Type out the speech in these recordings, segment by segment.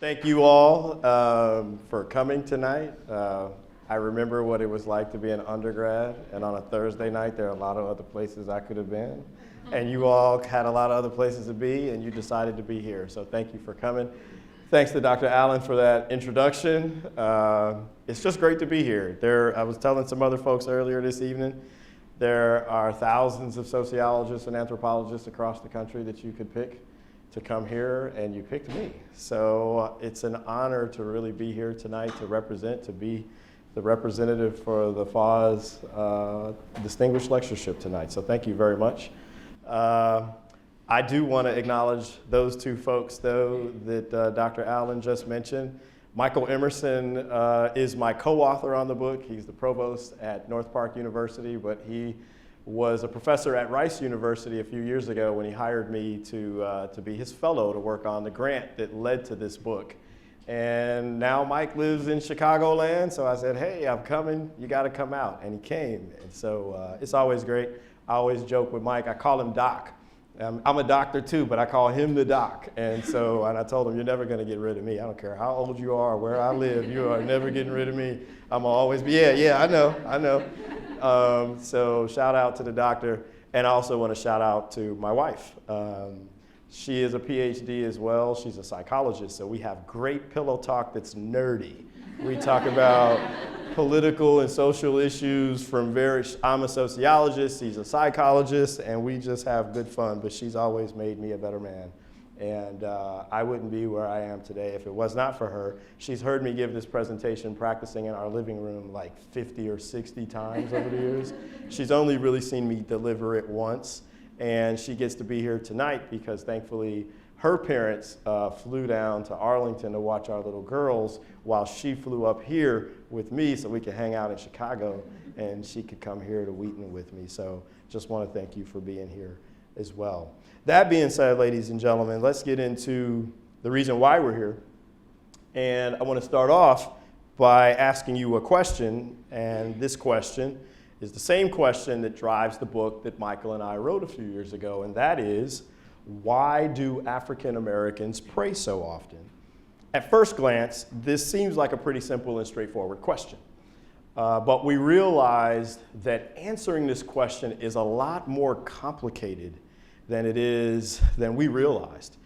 Thank you all for coming tonight. I remember what it was like to be an undergrad, and on a Thursday night, there are a lot of other places I could have been. And you all had a lot of other places to be, and you decided to be here. So thank you for coming. Thanks to Dr. Allen for that introduction. It's just great to be here. I was telling some other folks earlier this evening, there are thousands of sociologists and anthropologists across the country that you could pick to come here, and you picked me. So it's an honor to really be here tonight to be the representative for the Fahs Distinguished Lectureship tonight. So thank you very much. I do want to acknowledge those two folks, though, that Dr. Allen just mentioned. Michael Emerson is my co-author on the book. He's the provost at North Park University, but he was a professor at Rice University a few years ago when he hired me to be his fellow to work on the grant that led to this book. And now Mike lives in Chicagoland, so I said, hey, I'm coming, you gotta come out, and he came. And so it's always great. I always joke with Mike, I call him Doc. I'm a doctor too, but I call him the Doc. And I told him, you're never gonna get rid of me. I don't care how old you are, where I live, you are never getting rid of me. I'm always be, yeah, I know. So shout out to the doctor, and I also want to shout out to my wife. She is a PhD as well. She's a psychologist, so we have great pillow talk that's nerdy. We talk about political and social issues from I'm a sociologist, she's a psychologist, and we just have good fun, but she's always made me a better man. And I wouldn't be where I am today if it was not for her. She's heard me give this presentation practicing in our living room like 50 or 60 times over the years. She's only really seen me deliver it once, and she gets to be here tonight because thankfully her parents flew down to Arlington to watch our little girls while she flew up here with me so we could hang out in Chicago, and she could come here to Wheaton with me. So just want to thank you for being here as well. That being said, ladies and gentlemen, let's get into the reason why we're here. And I want to start off by asking you a question, and this question is the same question that drives the book that Michael and I wrote a few years ago, and that is, why do African Americans pray so often? At first glance, this seems like a pretty simple and straightforward question. But we realized that answering this question is a lot more complicated than we realized.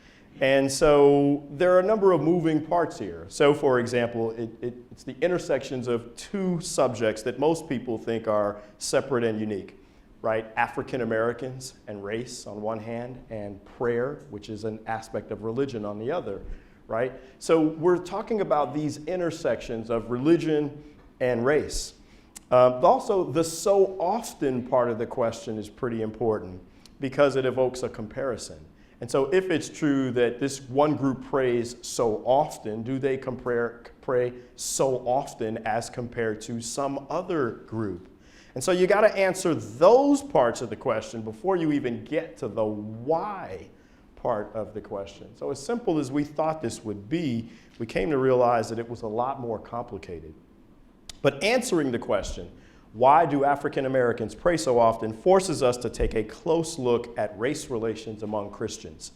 And so there are a number of moving parts here. So for example, it's the intersections of two subjects that most people think are separate and unique, right? African Americans and race on one hand, and prayer, which is an aspect of religion on the other, right? So we're talking about these intersections of religion and race. Also, the so often part of the question is pretty important because it evokes a comparison. And so if it's true that this one group prays so often, do they pray so often as compared to some other group? And so you got to answer those parts of the question before you even get to the why part of the question. So as simple as we thought this would be, we came to realize that it was a lot more complicated. But answering the question, why do African Americans pray so often, forces us to take a close look at race relations among Christians.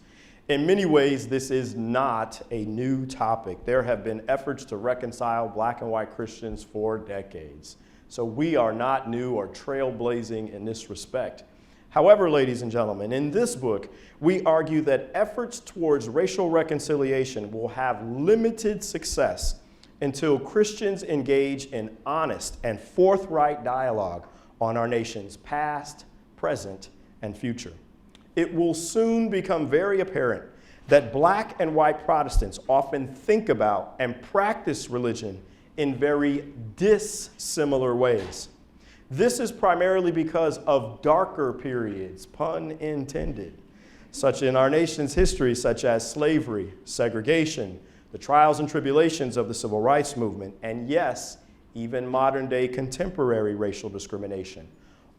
In many ways, this is not a new topic. There have been efforts to reconcile black and white Christians for decades. So we are not new or trailblazing in this respect. However, ladies and gentlemen, in this book, we argue that efforts towards racial reconciliation will have limited success until Christians engage in honest and forthright dialogue on our nation's past, present, and future. It will soon become very apparent that black and white Protestants often think about and practice religion in very dissimilar ways. This is primarily because of darker periods, pun intended, such in our nation's history, such as slavery, segregation, the trials and tribulations of the civil rights movement, and yes, even modern-day contemporary racial discrimination.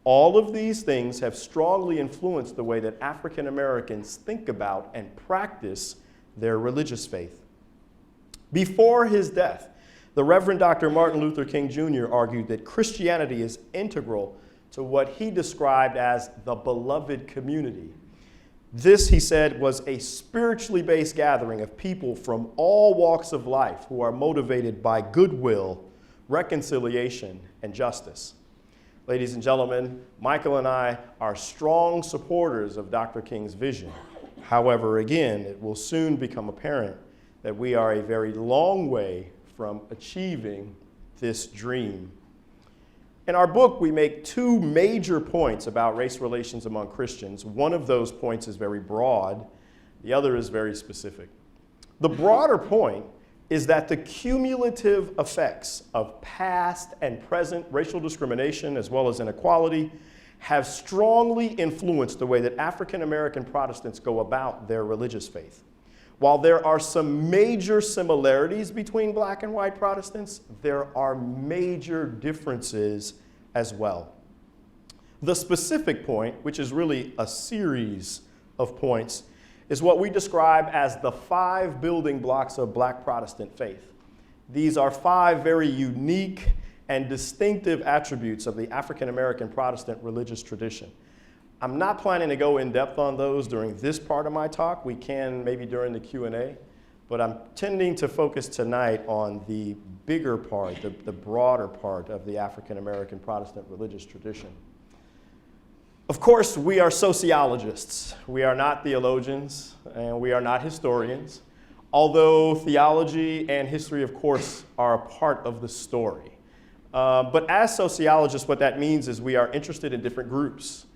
All of these things have strongly influenced the way that African Americans think about and practice their religious faith. Before his death, the Reverend Dr. Martin Luther King Jr. argued that Christianity is integral to what he described as the beloved community. This, he said, was a spiritually based gathering of people from all walks of life who are motivated by goodwill, reconciliation, and justice. Ladies and gentlemen, Michael and I are strong supporters of Dr. King's vision. However, again, it will soon become apparent that we are a very long way from achieving this dream. In our book, we make two major points about race relations among Christians. One of those points is very broad. The other is very specific. The broader point is that the cumulative effects of past and present racial discrimination as well as inequality have strongly influenced the way that African American Protestants go about their religious faith. While there are some major similarities between black and white Protestants, there are major differences as well. The specific point, which is really a series of points, is what we describe as the 5 building blocks of black Protestant faith. These are 5 very unique and distinctive attributes of the African American Protestant religious tradition. I'm not planning to go in depth on those during this part of my talk. We can maybe during the Q&A, but I'm tending to focus tonight on the bigger part, the broader part of the African American Protestant religious tradition. Of course, we are sociologists. We are not theologians, and we are not historians, although theology and history, of course, are a part of the story. But as sociologists, what that means is we are interested in different groups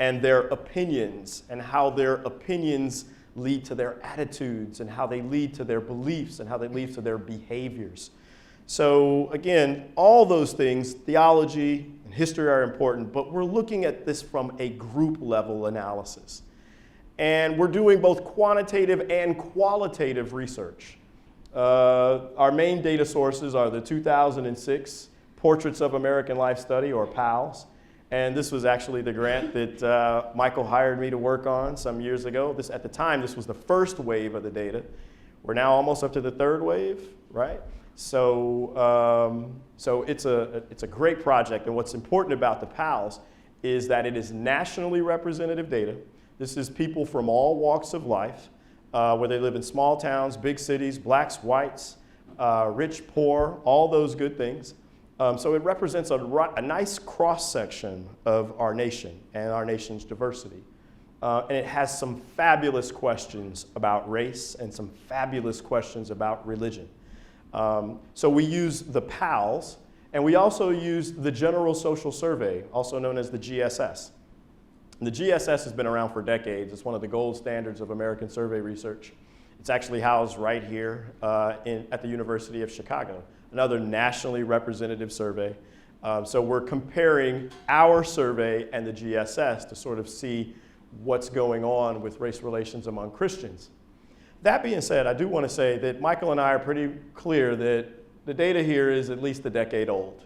and their opinions and how their opinions lead to their attitudes and how they lead to their beliefs and how they lead to their behaviors. So again, all those things, theology and history are important, but we're looking at this from a group level analysis. And we're doing both quantitative and qualitative research. Our main data sources are the 2006 Portraits of American Life Study, or PALS. And this was actually the grant that Michael hired me to work on some years ago. At the time, this was the first wave of the data. We're now almost up to the 3rd wave, right? So it's a great project. And what's important about the PALS is that it is nationally representative data. This is people from all walks of life, whether they live in small towns, big cities, blacks, whites, rich, poor, all those good things. So it represents a nice cross-section of our nation and our nation's diversity. And it has some fabulous questions about race and some fabulous questions about religion. So we use the PALS, and we also use the General Social Survey, also known as the GSS. And the GSS has been around for decades. It's one of the gold standards of American survey research. It's actually housed right here at the University of Chicago, another nationally representative survey. So we're comparing our survey and the GSS to sort of see what's going on with race relations among Christians. That being said, I do want to say that Michael and I are pretty clear that the data here is at least a decade old,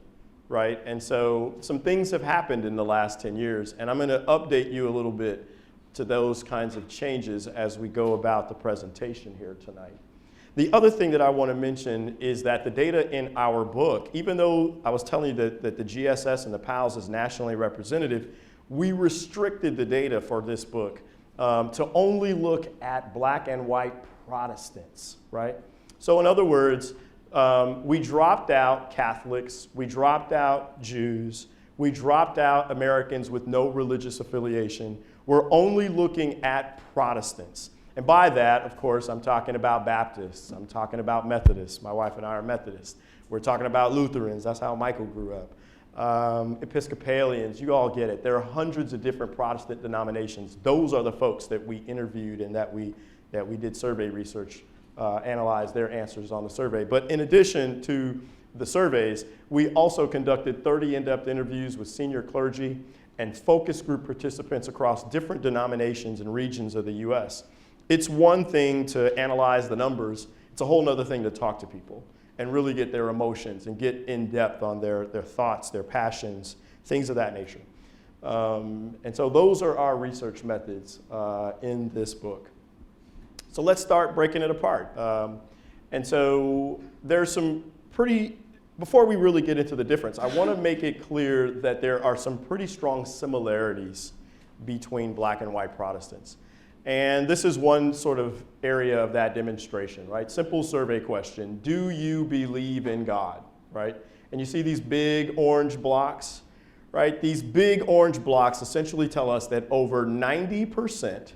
right? And so some things have happened in the last 10 years, and I'm going to update you a little bit to those kinds of changes as we go about the presentation here tonight. The other thing that I want to mention is that the data in our book, even though I was telling you that the GSS and the PALS is nationally representative, we restricted the data for this book to only look at black and white Protestants, right? So in other words, we dropped out Catholics, we dropped out Jews, we dropped out Americans with no religious affiliation. We're only looking at Protestants. And by that, of course, I'm talking about Baptists, I'm talking about Methodists. My wife and I are Methodists. We're talking about Lutherans, that's how Michael grew up. Episcopalians, you all get it. There are hundreds of different Protestant denominations. Those are the folks that we interviewed and that we did survey research, analyzed their answers on the survey. But in addition to the surveys, we also conducted 30 in-depth interviews with senior clergy and focus group participants across different denominations and regions of the US. It's one thing to analyze the numbers. It's a whole other thing to talk to people and really get their emotions and get in depth on their thoughts, their passions, things of that nature. And so those are our research methods in this book. So let's start breaking it apart. And so there's some before we really get into the difference, I want to make it clear that there are some pretty strong similarities between black and white Protestants. And this is one sort of area of that demonstration, right? Simple survey question. Do you believe in God, right? And you see these big orange blocks, right? These big orange blocks essentially tell us that over 90%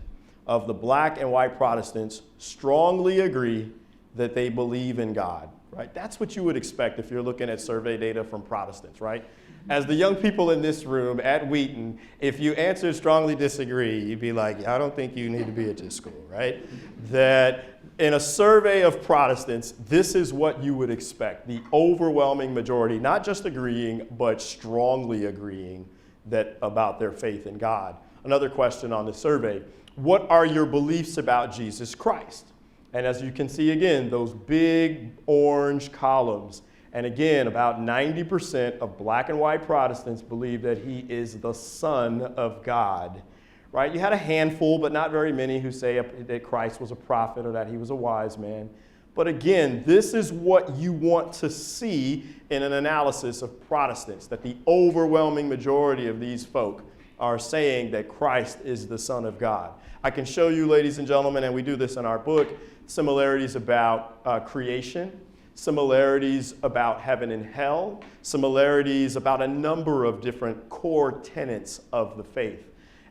of the black and white Protestants strongly agree that they believe in God, right? That's what you would expect if you're looking at survey data from Protestants, right? As the young people in this room at Wheaton, if you answered strongly disagree, you'd be like, I don't think you need to be at this school, right? That in a survey of Protestants, this is what you would expect. The overwhelming majority, not just agreeing, but strongly agreeing that about their faith in God. Another question on the survey, what are your beliefs about Jesus Christ? And as you can see again, those big orange columns. And again, about 90% of black and white Protestants believe that he is the Son of God, right? You had a handful, but not very many, who say that Christ was a prophet or that he was a wise man. But again, this is what you want to see in an analysis of Protestants, that the overwhelming majority of these folk are saying that Christ is the Son of God. I can show you, ladies and gentlemen, and we do this in our book, similarities about creation, similarities about heaven and hell, similarities about a number of different core tenets of the faith.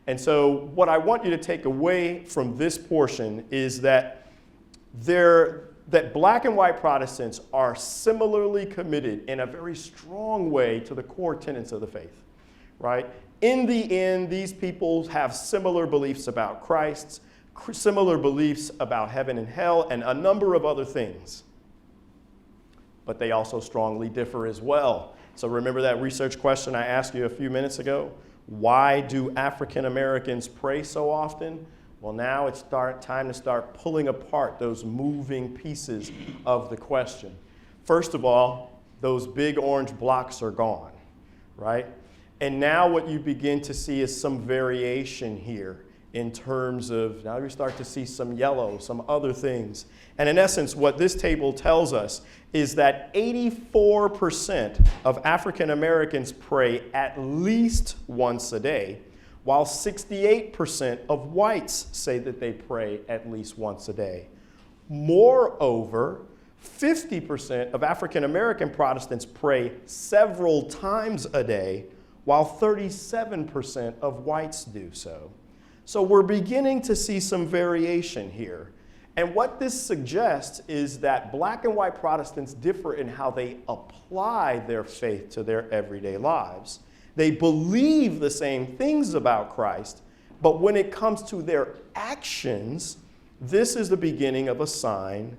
And so what I want you to take away from this portion is that black and white Protestants are similarly committed in a very strong way to the core tenets of the faith, right? In the end, these people have similar beliefs about Christ, similar beliefs about heaven and hell, and a number of other things. But they also strongly differ as well. So remember that research question I asked you a few minutes ago? Why do African Americans pray so often? Well, now it's time to start pulling apart those moving pieces of the question. First of all, those big orange blocks are gone, right? And now what you begin to see is some variation here in terms of, now you start to see some yellow, some other things. And in essence, what this table tells us is that 84% of African Americans pray at least once a day, while 68% of whites say that they pray at least once a day. Moreover, 50% of African American Protestants pray several times a day, while 37% of whites do so. So we're beginning to see some variation here. And what this suggests is that black and white Protestants differ in how they apply their faith to their everyday lives. They believe the same things about Christ, but when it comes to their actions, this is the beginning of a sign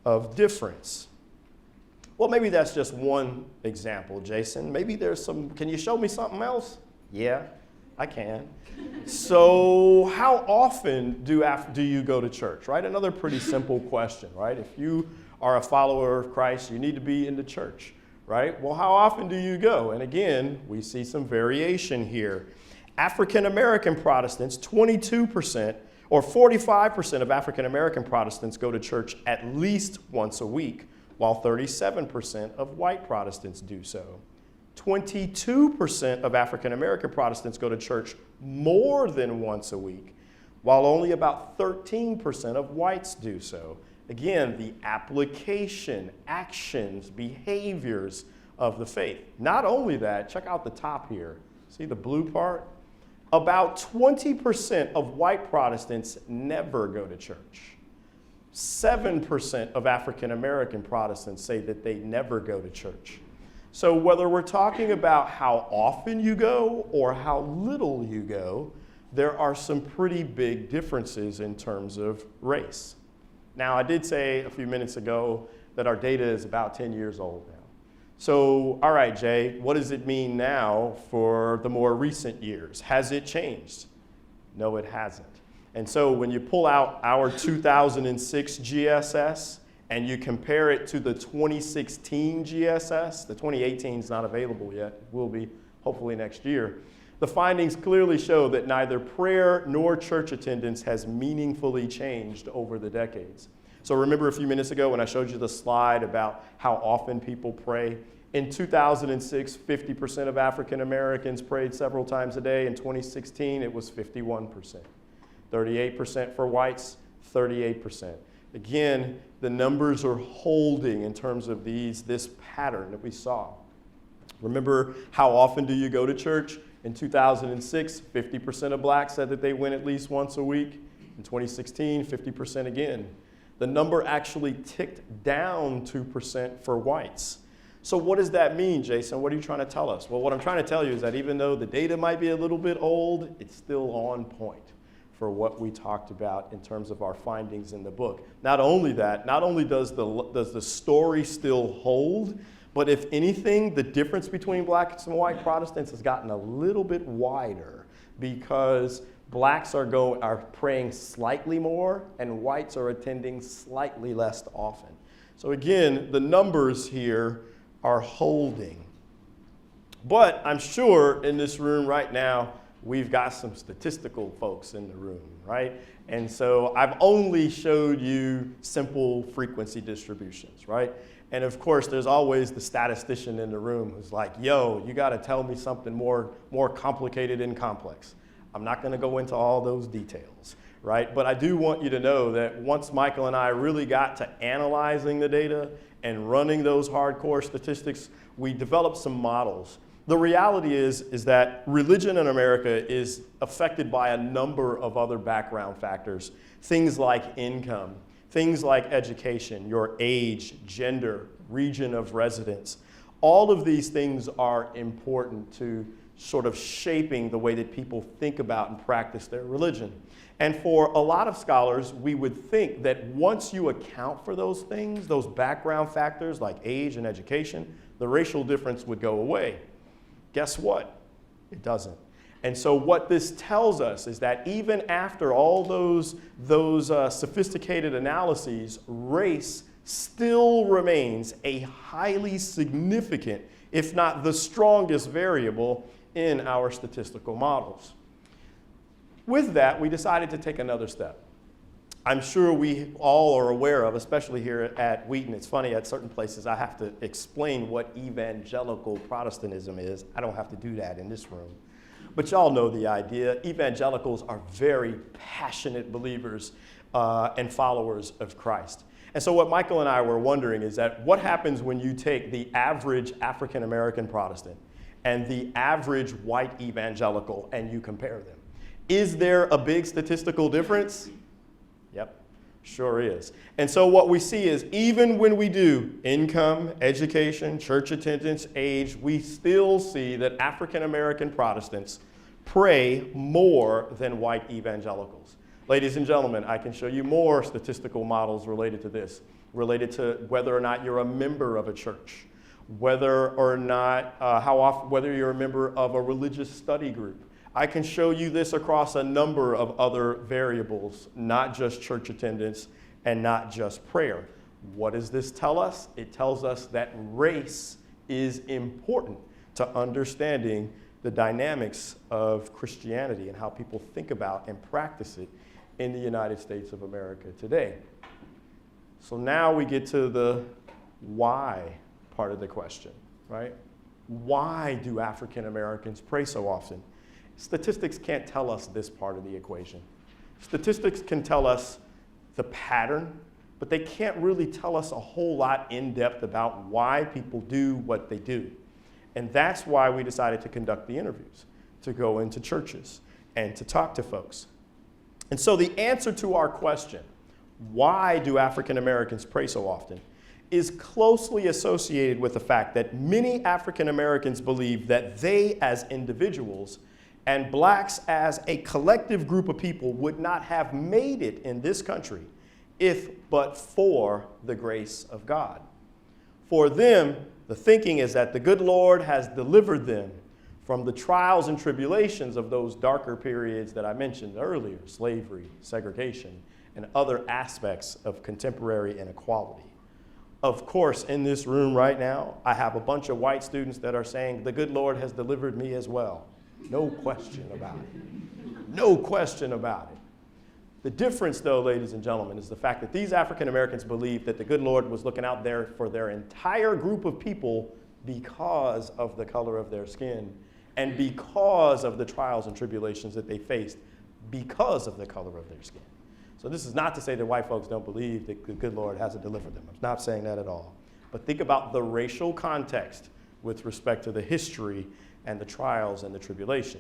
of difference. Well, maybe that's just one example, Jason. Maybe there's some, can you show me something else? Yeah, I can. So how often do you go to church, right? Another pretty simple question, right? If you are a follower of Christ, you need to be in the church, right? Well, how often do you go? And again, we see some variation here. African American Protestants, 22%, or 45% of African American Protestants go to church at least once a week, while 37% of white Protestants do so. 22% of African American Protestants go to church more than once a week, while only about 13% of whites do so. Again, the application, actions, behaviors of the faith. Not only that, check out the top here. See the blue part? About 20% of white Protestants never go to church. 7% of African American Protestants say that they never go to church. So whether we're talking about how often you go or how little you go, there are some pretty big differences in terms of race. Now, I did say a few minutes ago that our data is about 10 years old now. So, all right, Jay, what does it mean now for the more recent years? Has it changed? No, it hasn't. And so when you pull out our 2006 GSS and you compare it to the 2016 GSS, the 2018 is not available yet, it will be hopefully next year, the findings clearly show that neither prayer nor church attendance has meaningfully changed over the decades. So remember a few minutes ago when I showed you the slide about how often people pray? In 2006, 50% of African Americans prayed several times a day. In 2016, it was 51%. 38% for whites, 38%. Again, the numbers are holding in terms of this pattern that we saw. Remember, how often do you go to church? In 2006, 50% of blacks said that they went at least once a week. In 2016, 50% again. The number actually ticked down 2% for whites. So what does that mean, Jason? What are you trying to tell us? Well, what I'm trying to tell you is that even though the data might be a little bit old, it's still on point for what we talked about in terms of our findings in the book. Not only that, not only does the story still hold, but if anything, the difference between blacks and white Protestants has gotten a little bit wider because blacks are praying slightly more and whites are attending slightly less often. So again, the numbers here are holding. But I'm sure in this room right now, we've got some statistical folks in the room, right? And so I've only showed you simple frequency distributions, right? And of course, there's always the statistician in the room who's like, yo, you got to tell me something more complicated and complex. I'm not going to go into all those details, right? But I do want you to know that once Michael and I really got to analyzing the data and running those hardcore statistics, we developed some models. The reality is that religion in America is affected by a number of other background factors, things like income, things like education, your age, gender, region of residence. All of these things are important to sort of shaping the way that people think about and practice their religion. And for a lot of scholars, we would think that once you account for those things, those background factors like age and education, the racial difference would go away. Guess what? It doesn't. And so what this tells us is that even after all those sophisticated analyses, race still remains a highly significant, if not the strongest variable in our statistical models. With that, we decided to take another step. I'm sure we all are aware of, especially here at Wheaton. It's funny, at certain places I have to explain what evangelical Protestantism is. I don't have to do that in this room. But y'all know the idea. Evangelicals are very passionate believers and followers of Christ. And so what Michael and I were wondering is that what happens when you take the average African American Protestant and the average white evangelical and you compare them? Is there a big statistical difference? Yep, sure is. And so what we see is even when we do income, education, church attendance, age, we still see that African American Protestants pray more than white evangelicals. Ladies and gentlemen, I can show you more statistical models related to this, related to whether or not you're a member of a church, whether or not, whether you're a member of a religious study group. I can show you this across a number of other variables, not just church attendance and not just prayer. What does this tell us? It tells us that race is important to understanding the dynamics of Christianity and how people think about and practice it in the United States of America today. So now we get to the why part of the question, right? Why do African Americans pray so often? Statistics can't tell us this part of the equation. Statistics can tell us the pattern, but they can't really tell us a whole lot in depth about why people do what they do. And that's why we decided to conduct the interviews, to go into churches and to talk to folks. And so the answer to our question, why do African Americans pray so often, is closely associated with the fact that many African Americans believe that they as individuals and blacks as a collective group of people would not have made it in this country if but for the grace of God. For them, the thinking is that the good Lord has delivered them from the trials and tribulations of those darker periods that I mentioned earlier, slavery, segregation, and other aspects of contemporary inequality. Of course, in this room right now, I have a bunch of white students that are saying, the good Lord has delivered me as well. No question about it. No question about it. The difference, though, ladies and gentlemen, is the fact that these African Americans believe that the good Lord was looking out there for their entire group of people because of the color of their skin and because of the trials and tribulations that they faced because of the color of their skin. So this is not to say that white folks don't believe that the good Lord hasn't delivered them. I'm not saying that at all. But think about the racial context with respect to the history and the trials and the tribulation.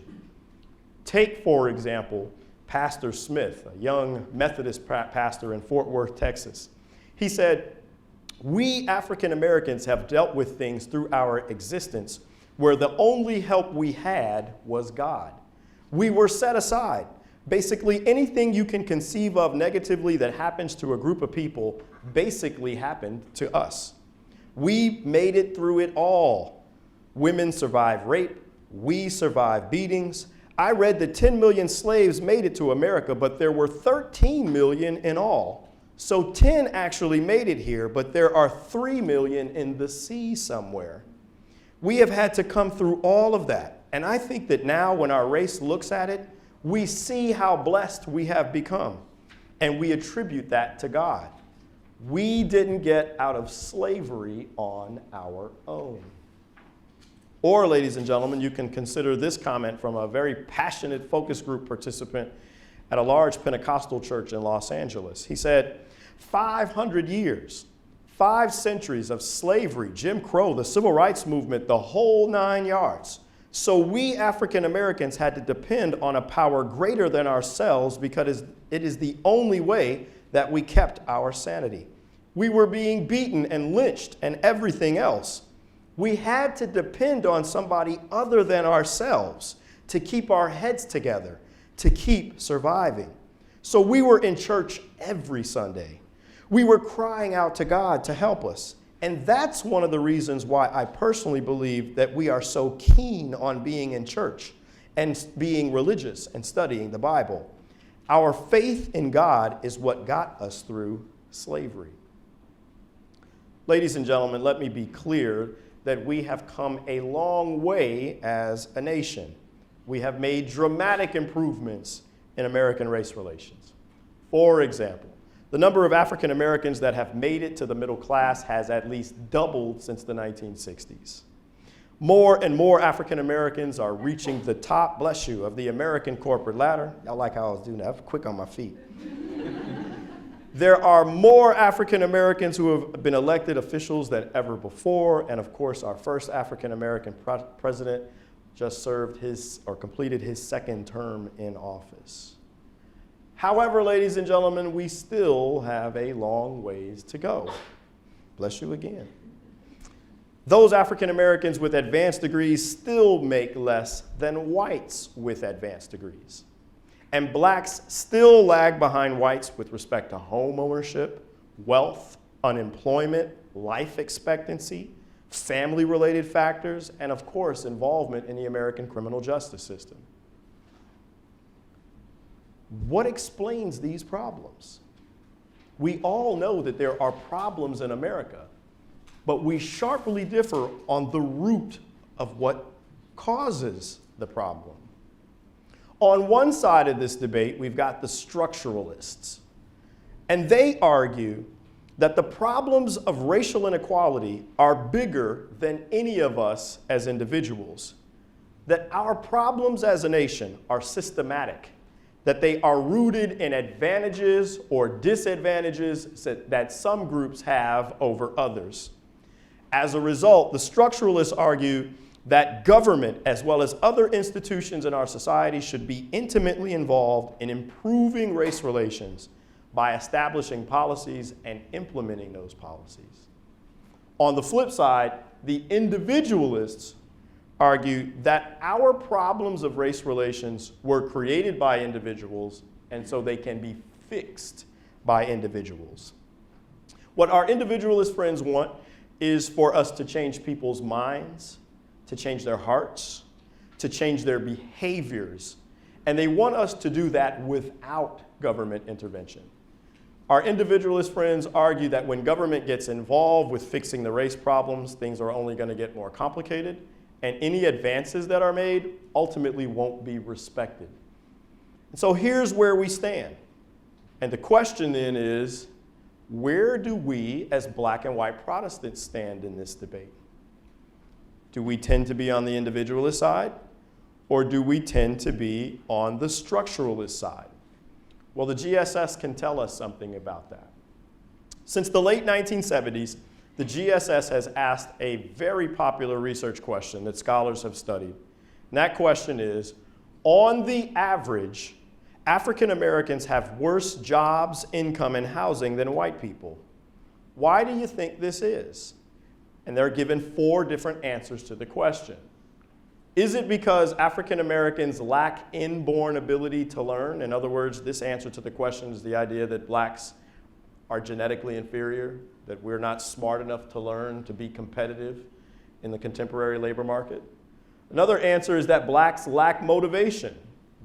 Take, for example, Pastor Smith, a young Methodist pastor in Fort Worth, Texas. He said, "We African Americans have dealt with things through our existence where the only help we had was God. We were set aside. Basically, anything you can conceive of negatively that happens to a group of people basically happened to us. We made it through it all. Women survived rape. We survived beatings. I read that 10 million slaves made it to America, but there were 13 million in all. So 10 actually made it here, but there are 3 million in the sea somewhere. We have had to come through all of that. And I think that now when our race looks at it, we see how blessed we have become, and we attribute that to God. We didn't get out of slavery on our own." Or, ladies and gentlemen, you can consider this comment from a very passionate focus group participant at a large Pentecostal church in Los Angeles. He said, 500 years, 5 centuries of slavery, Jim Crow, the civil rights movement, the whole 9 yards. So we African Americans had to depend on a power greater than ourselves because it is the only way that we kept our sanity. We were being beaten and lynched and everything else. We had to depend on somebody other than ourselves to keep our heads together, to keep surviving. So we were in church every Sunday. We were crying out to God to help us. And that's one of the reasons why I personally believe that we are so keen on being in church and being religious and studying the Bible. Our faith in God is what got us through slavery. Ladies and gentlemen, let me be clear that we have come a long way as a nation. We have made dramatic improvements in American race relations. For example, the number of African Americans that have made it to the middle class has at least doubled since the 1960s. More and more African Americans are reaching the top, bless you, of the American corporate ladder. Y'all like how I was doing that? I was quick on my feet. There are more African Americans who have been elected officials than ever before. And of course, our first African American president just completed his 2nd term in office. However, ladies and gentlemen, we still have a long ways to go. Bless you again. Those African Americans with advanced degrees still make less than whites with advanced degrees. And blacks still lag behind whites with respect to home ownership, wealth, unemployment, life expectancy, family-related factors, and of course, involvement in the American criminal justice system. What explains these problems? We all know that there are problems in America, but we sharply differ on the root of what causes the problem. On one side of this debate, we've got the structuralists, and they argue that the problems of racial inequality are bigger than any of us as individuals, that our problems as a nation are systematic, that they are rooted in advantages or disadvantages that some groups have over others. As a result, the structuralists argue that government, as well as other institutions in our society, should be intimately involved in improving race relations by establishing policies and implementing those policies. On the flip side, the individualists argue that our problems of race relations were created by individuals, and so they can be fixed by individuals. What our individualist friends want is for us to change people's minds, to change their hearts, to change their behaviors, and they want us to do that without government intervention. Our individualist friends argue that when government gets involved with fixing the race problems, things are only going to get more complicated, and any advances that are made ultimately won't be respected. And so here's where we stand. And the question then is, where do we as black and white Protestants stand in this debate? Do we tend to be on the individualist side, or do we tend to be on the structuralist side? Well, the GSS can tell us something about that. Since the late 1970s, the GSS has asked a very popular research question that scholars have studied. And that question is, on the average, African Americans have worse jobs, income, and housing than white people. Why do you think this is? And they're given 4 different answers to the question. Is it because African Americans lack inborn ability to learn? In other words, this answer to the question is the idea that blacks are genetically inferior, that we're not smart enough to learn to be competitive in the contemporary labor market. Another answer is that blacks lack motivation,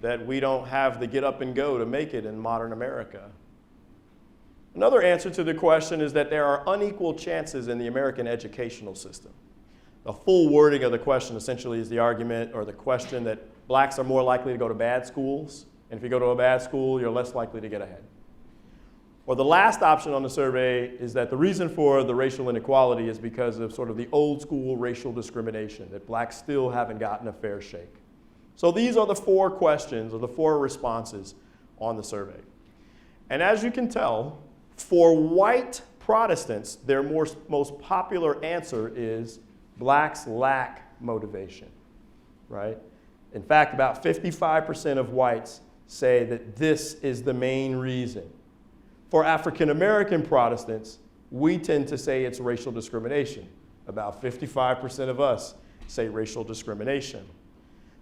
that we don't have the get up and go to make it in modern America. Another answer to the question is that there are unequal chances in the American educational system. The full wording of the question essentially is the argument or the question that blacks are more likely to go to bad schools, and if you go to a bad school, you're less likely to get ahead. Or the last option on the survey is that the reason for the racial inequality is because of sort of the old school racial discrimination, that blacks still haven't gotten a fair shake. So these are the 4 questions or the 4 responses on the survey. And as you can tell, for white Protestants, their most popular answer is blacks lack motivation, right? In fact, about 55% of whites say that this is the main reason. For African American Protestants, we tend to say it's racial discrimination. About 55% of us say racial discrimination.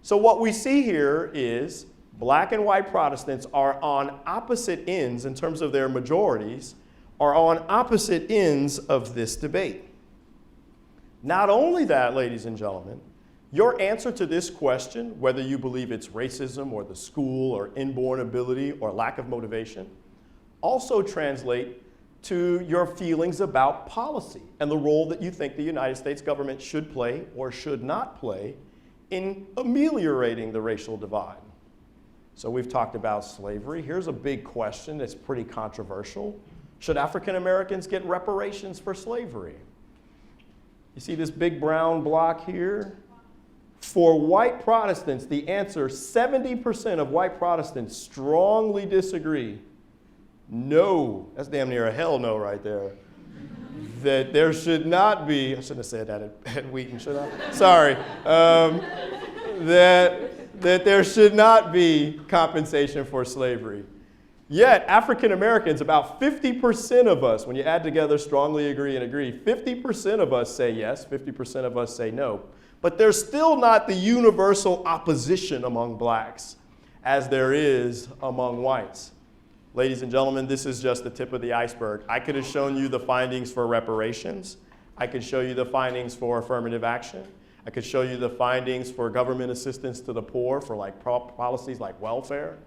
So what we see here is black and white Protestants are on opposite ends in terms of their majorities, are on opposite ends of this debate. Not only that, ladies and gentlemen, your answer to this question, whether you believe it's racism or the school or inborn ability or lack of motivation, also translate to your feelings about policy and the role that you think the United States government should play or should not play in ameliorating the racial divide. So we've talked about slavery. Here's a big question that's pretty controversial. Should African Americans get reparations for slavery? You see this big brown block here? For white Protestants, the answer, 70% of white Protestants strongly disagree. No, that's damn near a hell no right there. That there should not be, I shouldn't have said that at Wheaton, should I? Sorry. That there should not be compensation for slavery. Yet, African Americans, about 50% of us, when you add together strongly agree and agree, 50% of us say yes, 50% of us say no. But there's still not the universal opposition among blacks as there is among whites. Ladies and gentlemen, this is just the tip of the iceberg. I could have shown you the findings for reparations. I could show you the findings for affirmative action. I could show you the findings for government assistance to the poor, for like policies like welfare.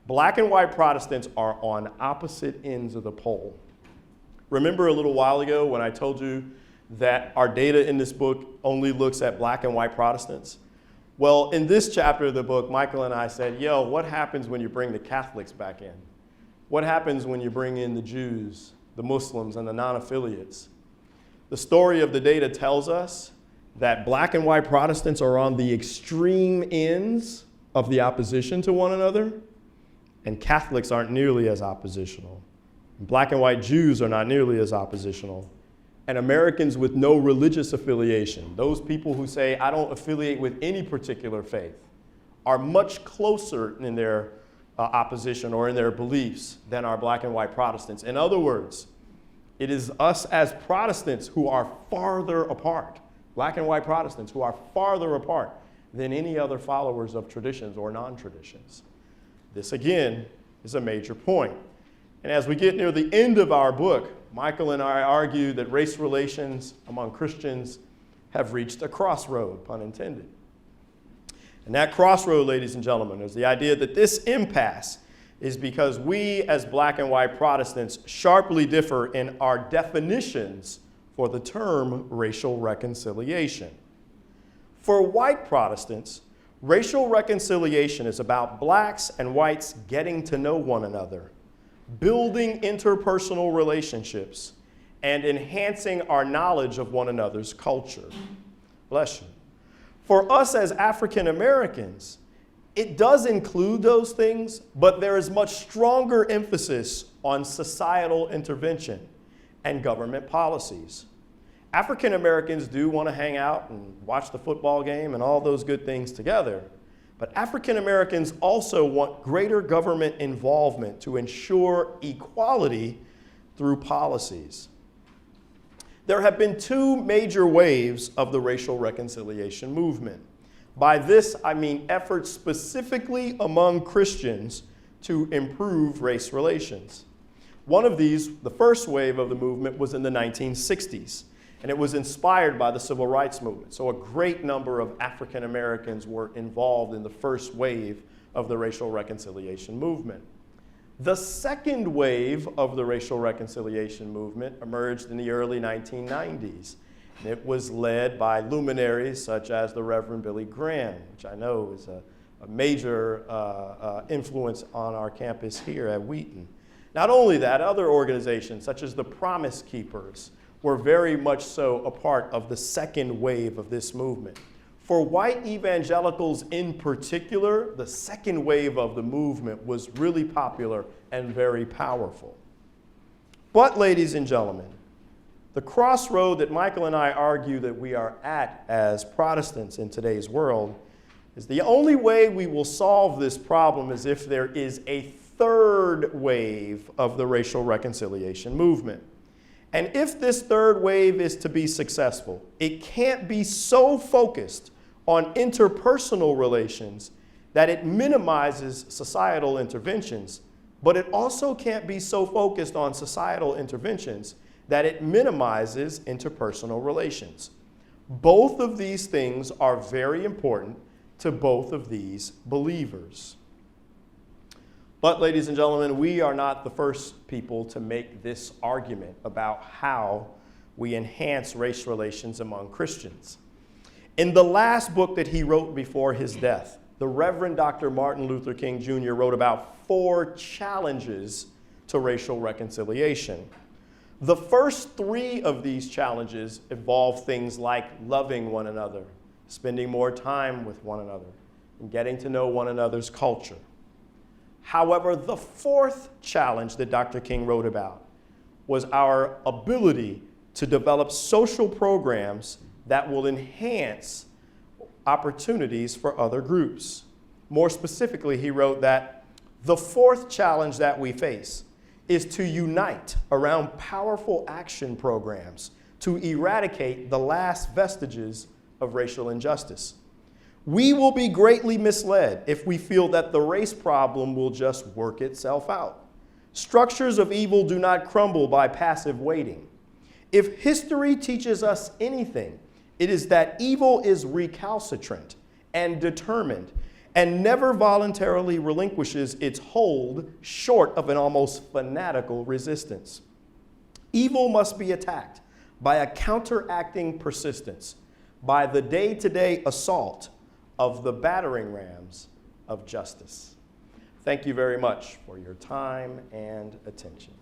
Black and white Protestants are on opposite ends of the pole. Remember a little while ago when I told you that our data in this book only looks at black and white Protestants? Well, in this chapter of the book, Michael and I said, what happens when you bring the Catholics back in? What happens when you bring in the Jews, the Muslims, and the non-affiliates? The story of the data tells us that black and white Protestants are on the extreme ends of the opposition to one another, and Catholics aren't nearly as oppositional. Black and white Jews are not nearly as oppositional. And Americans with no religious affiliation, those people who say, I don't affiliate with any particular faith, are much closer in their opposition or in their beliefs than are black and white Protestants. In other words, it is us as Protestants who are farther apart, black and white Protestants who are farther apart than any other followers of traditions or non-traditions. This, again, is a major point. And as we get near the end of our book, Michael and I argue that race relations among Christians have reached a crossroad, pun intended. And that crossroad, ladies and gentlemen, is the idea that this impasse is because we as black and white Protestants sharply differ in our definitions for the term racial reconciliation. For white Protestants, racial reconciliation is about blacks and whites getting to know one another, building interpersonal relationships, and enhancing our knowledge of one another's culture. Bless you. For us as African Americans, it does include those things, but there is much stronger emphasis on societal intervention and government policies. African Americans do want to hang out and watch the football game and all those good things together, but African Americans also want greater government involvement to ensure equality through policies. There have been two major waves of the racial reconciliation movement. By this, I mean efforts specifically among Christians to improve race relations. One of these, the first wave of the movement, was in the 1960s, and it was inspired by the Civil Rights Movement. So a great number of African Americans were involved in the first wave of the racial reconciliation movement. The second wave of the racial reconciliation movement emerged in the early 1990s. And it was led by luminaries such as the Reverend Billy Graham, which I know is a major influence on our campus here at Wheaton. Not only that, other organizations such as the Promise Keepers were very much so a part of the second wave of this movement. For white evangelicals in particular, the second wave of the movement was really popular and very powerful. But, ladies and gentlemen, the crossroad that Michael and I argue that we are at as Protestants in today's world is the only way we will solve this problem is if there is a third wave of the racial reconciliation movement. And if this third wave is to be successful, it can't be so focused on interpersonal relations that it minimizes societal interventions, but it also can't be so focused on societal interventions that it minimizes interpersonal relations. Both of these things are very important to both of these believers. But, ladies and gentlemen, we are not the first people to make this argument about how we enhance race relations among Christians. In the last book that he wrote before his death, the Reverend Dr. Martin Luther King Jr. wrote about 4 challenges to racial reconciliation. The first 3 of these challenges involve things like loving one another, spending more time with one another, and getting to know one another's culture. However, the 4th challenge that Dr. King wrote about was our ability to develop social programs that will enhance opportunities for other groups. More specifically, he wrote that the 4th challenge that we face is to unite around powerful action programs to eradicate the last vestiges of racial injustice. We will be greatly misled if we feel that the race problem will just work itself out. Structures of evil do not crumble by passive waiting. If history teaches us anything, it is that evil is recalcitrant and determined and never voluntarily relinquishes its hold short of an almost fanatical resistance. Evil must be attacked by a counteracting persistence, by the day-to-day assault of the battering rams of justice. Thank you very much for your time and attention.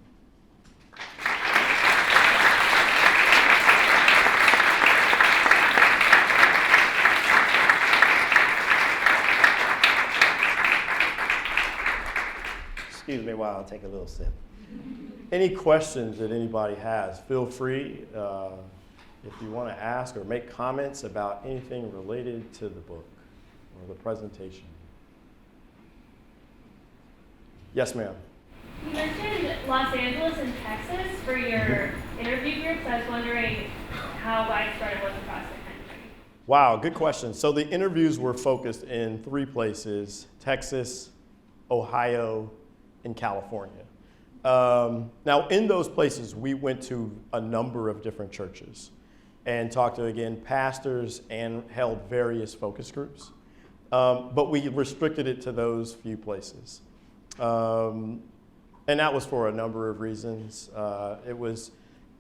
Excuse me while I take a little sip. Any questions that anybody has, feel free if you want to ask or make comments about anything related to the book or the presentation. Yes, ma'am. You mentioned Los Angeles and Texas for your interview groups. I was wondering how widespread it was across the country. Wow, good question. So the interviews were focused in 3 places: Texas, Ohio, and California. Now, in those places, we went to a number of different churches and talked to, again, pastors and held various focus groups. But we restricted it to those few places. And that was for a number of reasons. There's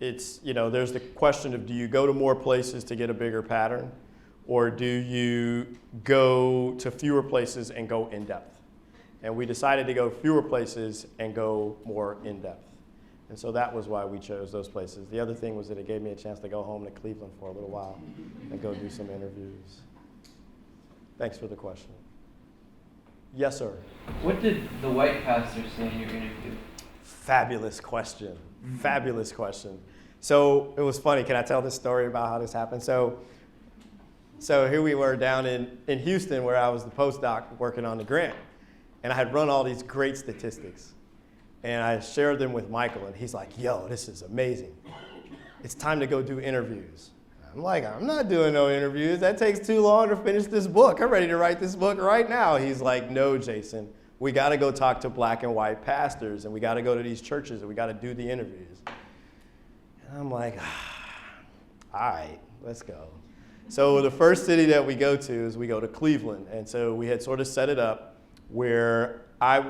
the question of, do you go to more places to get a bigger pattern, or do you go to fewer places and go in depth? And we decided to go fewer places and go more in depth. And so that was why we chose those places. The other thing was that it gave me a chance to go home to Cleveland for a little while and go do some interviews. Thanks for the question. Yes, sir. What did the white pastor say in your interview? Fabulous question. Fabulous question. So it was funny. Can I tell this story about how this happened? So here we were down in Houston where I was the postdoc working on the grant. And I had run all these great statistics. And I shared them with Michael. And he's like, yo, this is amazing. It's time to go do interviews. I'm like, I'm not doing no interviews. That takes too long to finish this book. I'm ready to write this book right now. He's like, no, Jason. We got to go talk to black and white pastors. And we got to go to these churches. And we got to do the interviews. And I'm like, all right, let's go. So the first city that we go to is we go to Cleveland. And so we had sort of set it up where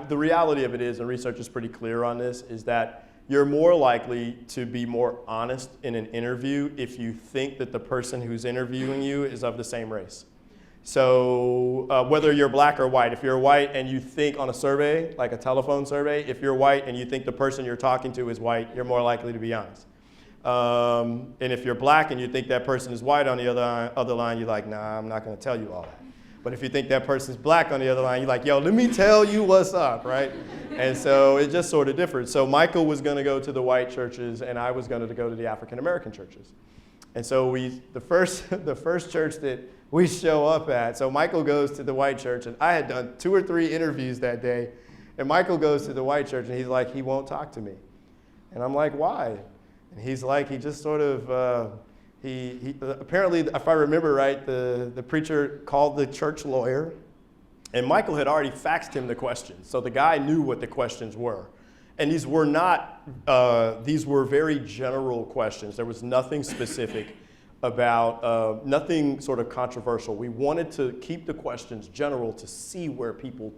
the reality of it is, and research is pretty clear on this, is that you're more likely to be more honest in an interview if you think that the person who's interviewing you is of the same race. So whether you're black or white, if you're white and you think on a survey, like a telephone survey, if you're white and you think the person you're talking to is white, you're more likely to be honest. And if you're black and you think that person is white on the other line, you're like, nah, I'm not going to tell you all that. But if you think that person's black on the other line, you're like, yo, let me tell you what's up, right? And so it just sort of differed. So Michael was going to go to the white churches, and I was going to go to the African American churches. And so the first church that we show up at, so Michael goes to the white church, and I had done 2 or 3 interviews that day, and Michael goes to the white church, and he's like, he won't talk to me. And I'm like, why? And he's like, he just sort of, he apparently, if I remember right, the preacher called the church lawyer, and Michael had already faxed him the questions. So the guy knew what the questions were. And these were very general questions. There was nothing specific about, nothing sort of controversial. We wanted to keep the questions general to see where people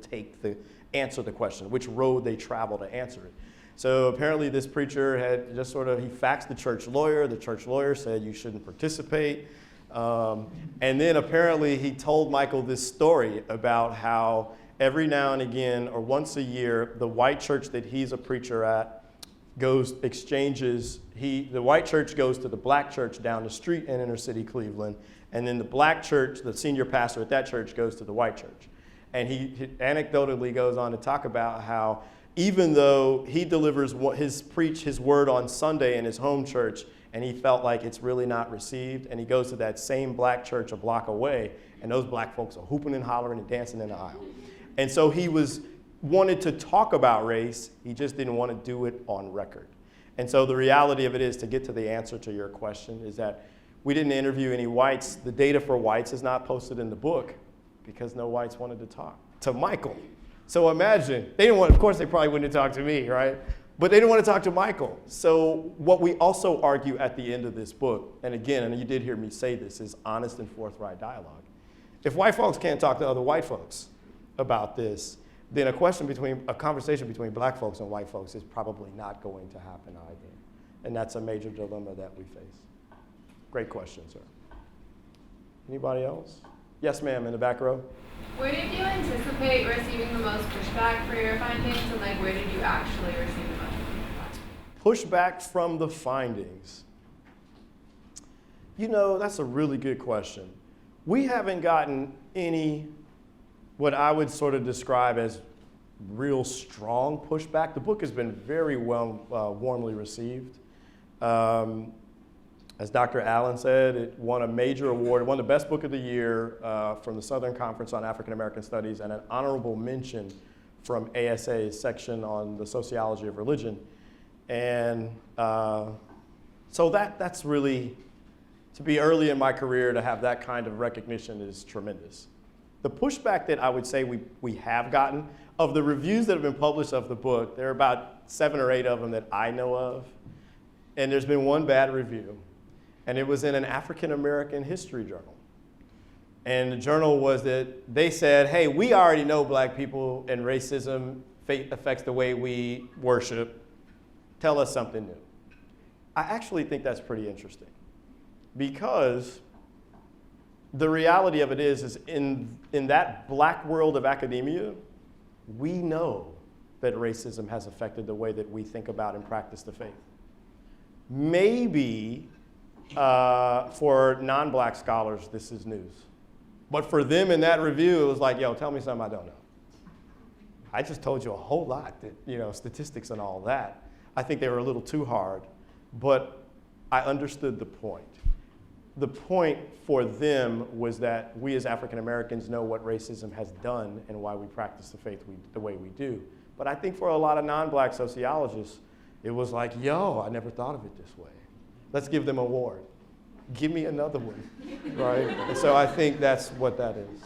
answer the question, which road they travel to answer it. So apparently this preacher had just he faxed the church lawyer. The church lawyer said you shouldn't participate. And then apparently he told Michael this story about how every now and again, or once a year, the white church that he's a preacher at the white church goes to the black church down the street in inner city Cleveland, and then the black church, the senior pastor at that church, goes to the white church. And he anecdotally goes on to talk about how even though he delivers his word on Sunday in his home church, and he felt like it's really not received, and he goes to that same black church a block away, and those black folks are hooping and hollering and dancing in the aisle. And so he wanted to talk about race, he just didn't want to do it on record. And so the reality of it is, to get to the answer to your question, is that we didn't interview any whites. The data for whites is not posted in the book because no whites wanted to talk to Michael. So imagine, of course they probably wouldn't have talked to me, right? But they didn't want to talk to Michael. So what we also argue at the end of this book, and again, and you did hear me say this, is honest and forthright dialogue. If white folks can't talk to other white folks about this, then a conversation between black folks and white folks is probably not going to happen either. And that's a major dilemma that we face. Great question, sir. Anybody else? Yes, ma'am, in the back row. Where did you anticipate receiving the most pushback for your findings, and where did you actually receive the most pushback? Pushback from the findings. That's a really good question. We haven't gotten any, what I would sort of describe as real strong pushback. The book has been very warmly received. As Dr. Allen said, it won a major award. It won the best book of the year from the Southern Conference on African American Studies, and an honorable mention from ASA's section on the sociology of religion. And so that's really, to be early in my career, to have that kind of recognition is tremendous. The pushback that I would say we have gotten, of the reviews that have been published of the book, there are about 7 or 8 of them that I know of, and there's been one bad review. And it was in an African American history journal. And the journal was that they said, hey, we already know black people and racism affects the way we worship. Tell us something new. I actually think that's pretty interesting, because the reality of it is in that black world of academia, we know that racism has affected the way that we think about and practice the faith. Maybe for non-black scholars, this is news. But for them in that review, it was like, yo, tell me something I don't know. I just told you a whole lot, statistics and all that. I think they were a little too hard, but I understood the point. The point for them was that we as African Americans know what racism has done and why we practice the faith the way we do. But I think for a lot of non-black sociologists, it was like, yo, I never thought of it this way. Let's give them an award. Give me another one, right? And so I think that's what that is.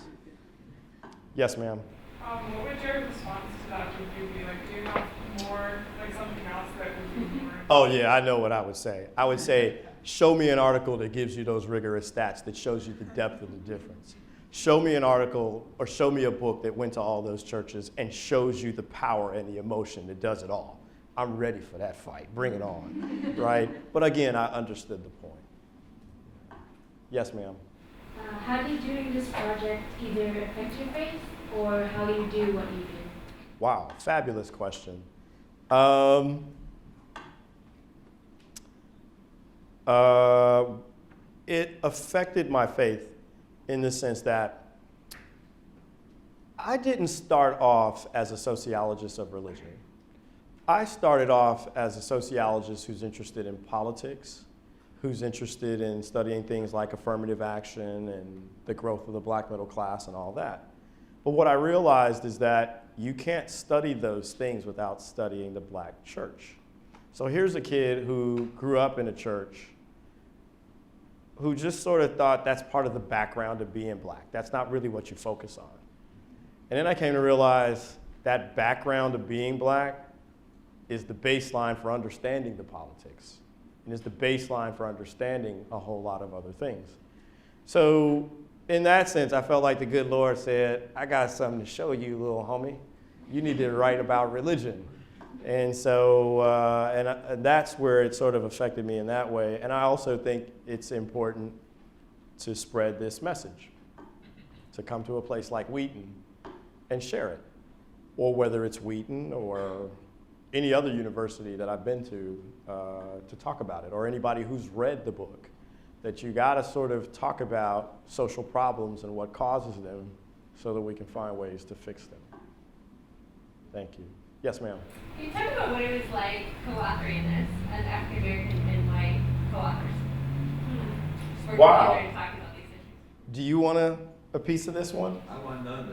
Yes, ma'am. What would your response to that review be? Like, do you have more, like something else that would be more? Oh yeah, I know what I would say. I would say, show me an article that gives you those rigorous stats, that shows you the depth of the difference. Show me an article or show me a book that went to all those churches and shows you the power and the emotion that does it all. I'm ready for that fight. Bring it on, right? But again, I understood the point. Yes, ma'am. How did doing this project either affect your faith, or how do you do what you do? Wow, fabulous question. It affected my faith in the sense that I didn't start off as a sociologist of religion. I started off as a sociologist who's interested in politics, who's interested in studying things like affirmative action and the growth of the black middle class and all that. But what I realized is that you can't study those things without studying the black church. So here's a kid who grew up in a church who just sort of thought that's part of the background of being black. That's not really what you focus on. And then I came to realize that background of being black is the baseline for understanding the politics, and is the baseline for understanding a whole lot of other things. So in that sense, I felt like the good Lord said, I got something to show you, little homie. You need to write about religion. And so, and that's where it sort of affected me in that way. And I also think it's important to spread this message, to come to a place like Wheaton and share it, or whether it's Wheaton or any other university that I've been to talk about it, or anybody who's read the book, that you gotta sort of talk about social problems and what causes them so that we can find ways to fix them. Thank you. Yes, ma'am. Can you talk about what it was like co-authoring this as African American and white co-authors? Working Wow. together and talking about these issues. Do you want a piece of this one? I want none of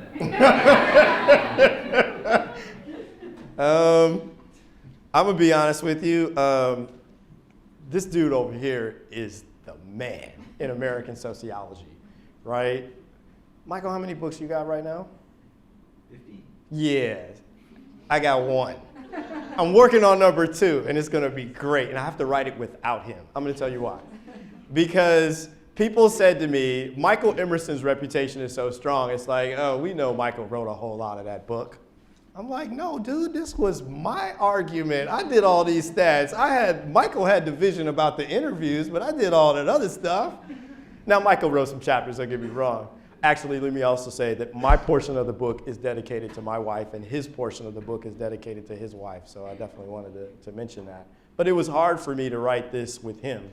that. I'm gonna be honest with you. This dude over here is the man in American sociology, right? Michael, how many books you got right now? 50. Yeah, I got one. I'm working on number 2, and it's gonna be great, and I have to write it without him. I'm gonna tell you why. Because people said to me, Michael Emerson's reputation is so strong, it's like, oh, we know Michael wrote a whole lot of that book. I'm like, no, dude, this was my argument. I did all these stats. Michael had the vision about the interviews, but I did all that other stuff. Now, Michael wrote some chapters, don't get me wrong. Actually, let me also say that my portion of the book is dedicated to my wife, and his portion of the book is dedicated to his wife, so I definitely wanted to mention that. But it was hard for me to write this with him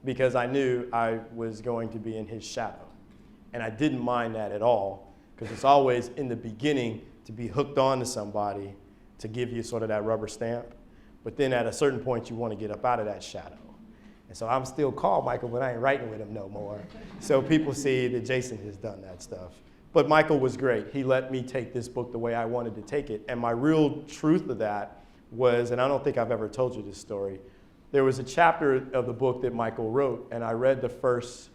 because I knew I was going to be in his shadow. And I didn't mind that at all, because it's always in the beginning to be hooked on to somebody to give you sort of that rubber stamp. But then at a certain point, you want to get up out of that shadow. And so I'm still called Michael, but I ain't writing with him no more. So people see that Jason has done that stuff. But Michael was great. He let me take this book the way I wanted to take it. And my real truth of that was, and I don't think I've ever told you this story, there was a chapter of the book that Michael wrote, and I read the first.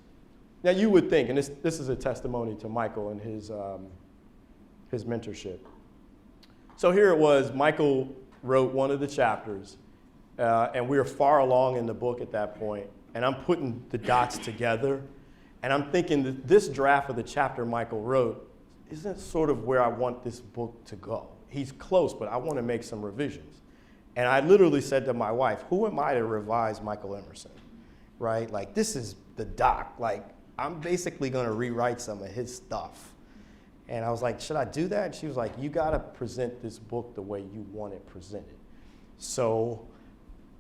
Now you would think, and this is a testimony to Michael and his mentorship. So here it was, Michael wrote one of the chapters, and we were far along in the book at that point, and I'm putting the dots together, and I'm thinking that this draft of the chapter Michael wrote isn't sort of where I want this book to go. He's close, but I want to make some revisions. And I literally said to my wife, who am I to revise Michael Emerson, right? Like, this is the doc. Like, I'm basically going to rewrite some of his stuff. And I was like, should I do that? And she was like, you got to present this book the way you want it presented. So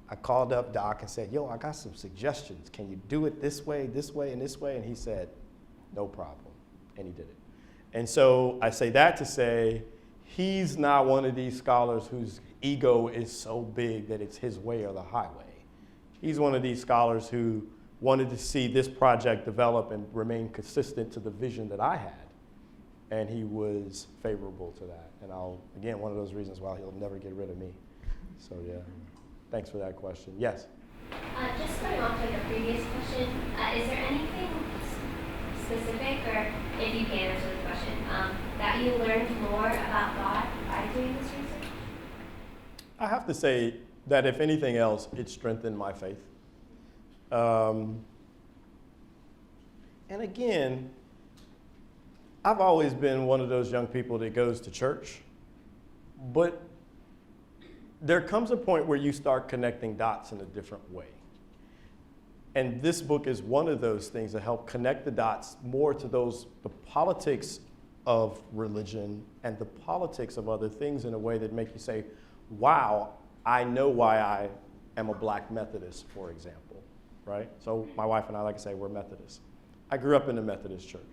I called up Doc and said, yo, I got some suggestions. Can you do it this way, and this way? And he said, no problem. and he did it. And so I say that to say, he's not one of these scholars whose ego is so big that it's his way or the highway. He's one of these scholars who wanted to see this project develop and remain consistent to the vision that I had. And he was favorable to that. And again, one of those reasons why he'll never get rid of me. So yeah, thanks for that question. Yes? Just starting off with the previous question, is there anything specific, or if you can answer the question, that you learned more about God by doing this research? I have to say that if anything else, it strengthened my faith. And again, I've always been one of those young people that goes to church, but there comes a point where you start connecting dots in a different way. And this book is one of those things that help connect the dots more to the politics of religion and the politics of other things in a way that make you say, wow, I know why I am a Black Methodist, for example, right? So my wife and I, like I say, we're Methodists. I grew up in the Methodist church.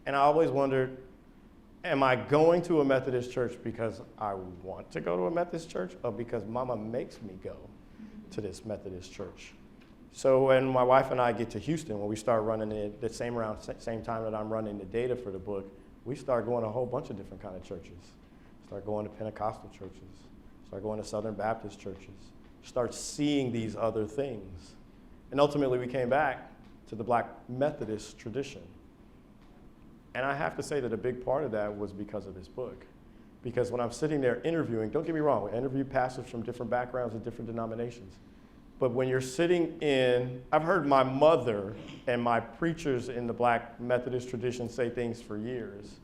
And I always wondered, am I going to a Methodist church because I want to go to a Methodist church, or because Mama makes me go to this Methodist church? So when my wife and I get to Houston, when we start running it, the same time that I'm running the data for the book, we start going to a whole bunch of different kind of churches. Start going to Pentecostal churches. Start going to Southern Baptist churches. Start seeing these other things. And ultimately we came back to the Black Methodist tradition. And I have to say that a big part of that was because of this book. Because when I'm sitting there interviewing, don't get me wrong, we interview pastors from different backgrounds and different denominations. But when you're sitting in, I've heard my mother and my preachers in the Black Methodist tradition say things for years,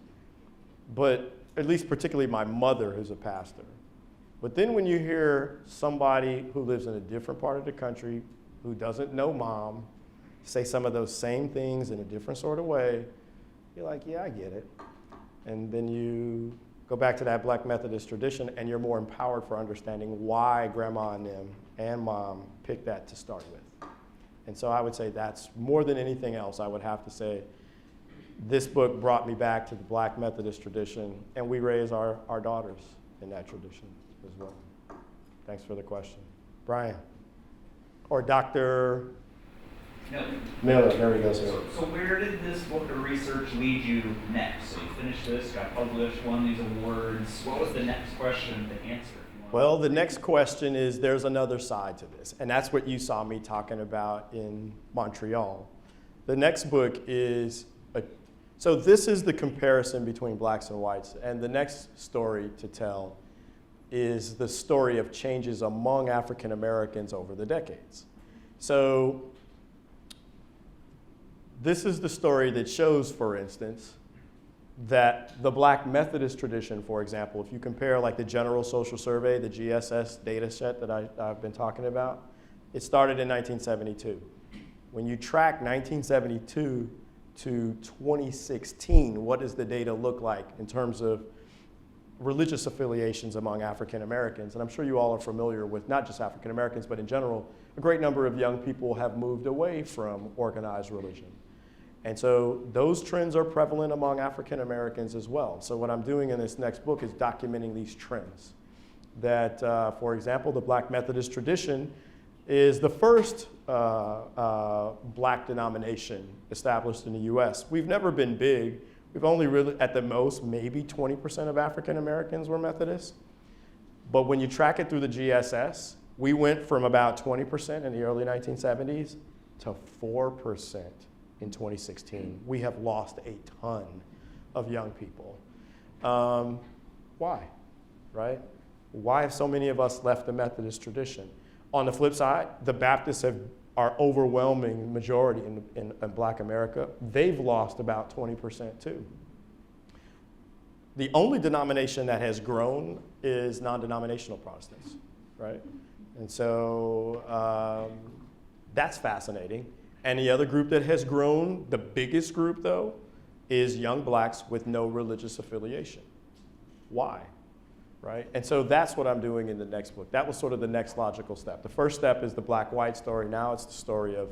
but at least particularly my mother who's a pastor. But then when you hear somebody who lives in a different part of the country, who doesn't know mom, say some of those same things in a different sort of way, you're like, yeah, I get it. And then you go back to that Black Methodist tradition and you're more empowered for understanding why grandma and them and mom picked that to start with. And so I would say that's more than anything else, I would have to say, this book brought me back to the Black Methodist tradition, and we raise our daughters in that tradition as well. Thanks for the question. Brian, or Dr. Miller, there we go, sir. So where did this book of research lead you next? So you finished this, got published, won these awards. What was the next question to answer? Well, the next question is, there's another side to this, and that's what you saw me talking about in Montreal. The next book is, so this is the comparison between blacks and whites, and the next story to tell is the story of changes among African Americans over the decades. So this is the story that shows, for instance, that the Black Methodist tradition, for example, if you compare like the General Social Survey, the GSS data set that I've been talking about, it started in 1972. When you track 1972 to 2016, what does the data look like in terms of religious affiliations among African Americans? And I'm sure you all are familiar with not just African Americans, but in general, a great number of young people have moved away from organized religion. And so those trends are prevalent among African Americans as well. So what I'm doing in this next book is documenting these trends. That, for example, the Black Methodist tradition is the first black denomination established in the US. We've never been big. We've only really, at the most, maybe 20% of African Americans were Methodists. But when you track it through the GSS, we went from about 20% in the early 1970s to 4% in 2016. We have lost a ton of young people. Why, right? Why have so many of us left the Methodist tradition? On the flip side, the Baptists are overwhelming majority in Black America. They've lost about 20% too. The only denomination that has grown is non-denominational Protestants, right? And so that's fascinating. And the other group that has grown, the biggest group though, is young blacks with no religious affiliation. Why? Right? And so that's what I'm doing in the next book. That was sort of the next logical step. The first step is the black-white story. Now it's the story of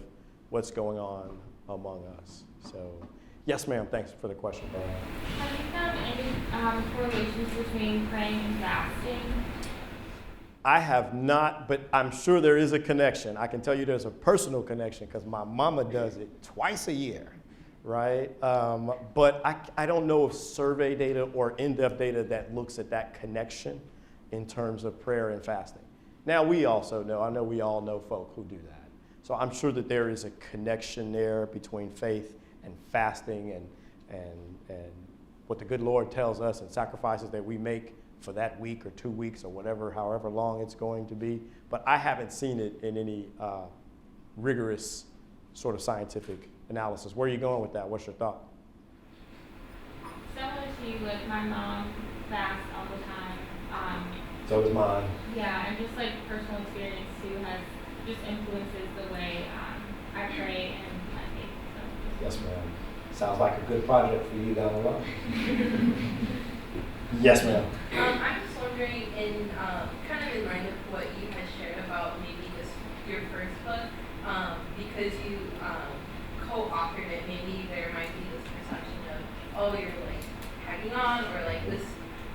what's going on among us. So Yes, ma'am. Thanks for the question, Brian. Have you found any correlations between praying and fasting? I have not, but I'm sure there is a connection. I can tell you there's a personal connection because my mama does it twice a year, right? But I don't know of survey data or in-depth data that looks at that connection in terms of prayer and fasting. Now, we also know, I know we all know folk who do that. So I'm sure that there is a connection there between faith and fasting and what the good Lord tells us and sacrifices that we make for that week or 2 weeks or whatever, however long it's going to be. But I haven't seen it in any rigorous sort of scientific analysis. Where are you going with that? What's your thought? Similar to you, like my mom fasts all the time. So is mine. Yeah, and just like personal experience too has just influences the way I pray and my faith. So Yes, ma'am. Sounds like a good project for you down the line. Yes, ma'am. I'm just wondering, kind of in line with what you had shared about maybe this your first book, because you co-authored it, maybe there might be this perception of, oh, you're like hanging on, or like this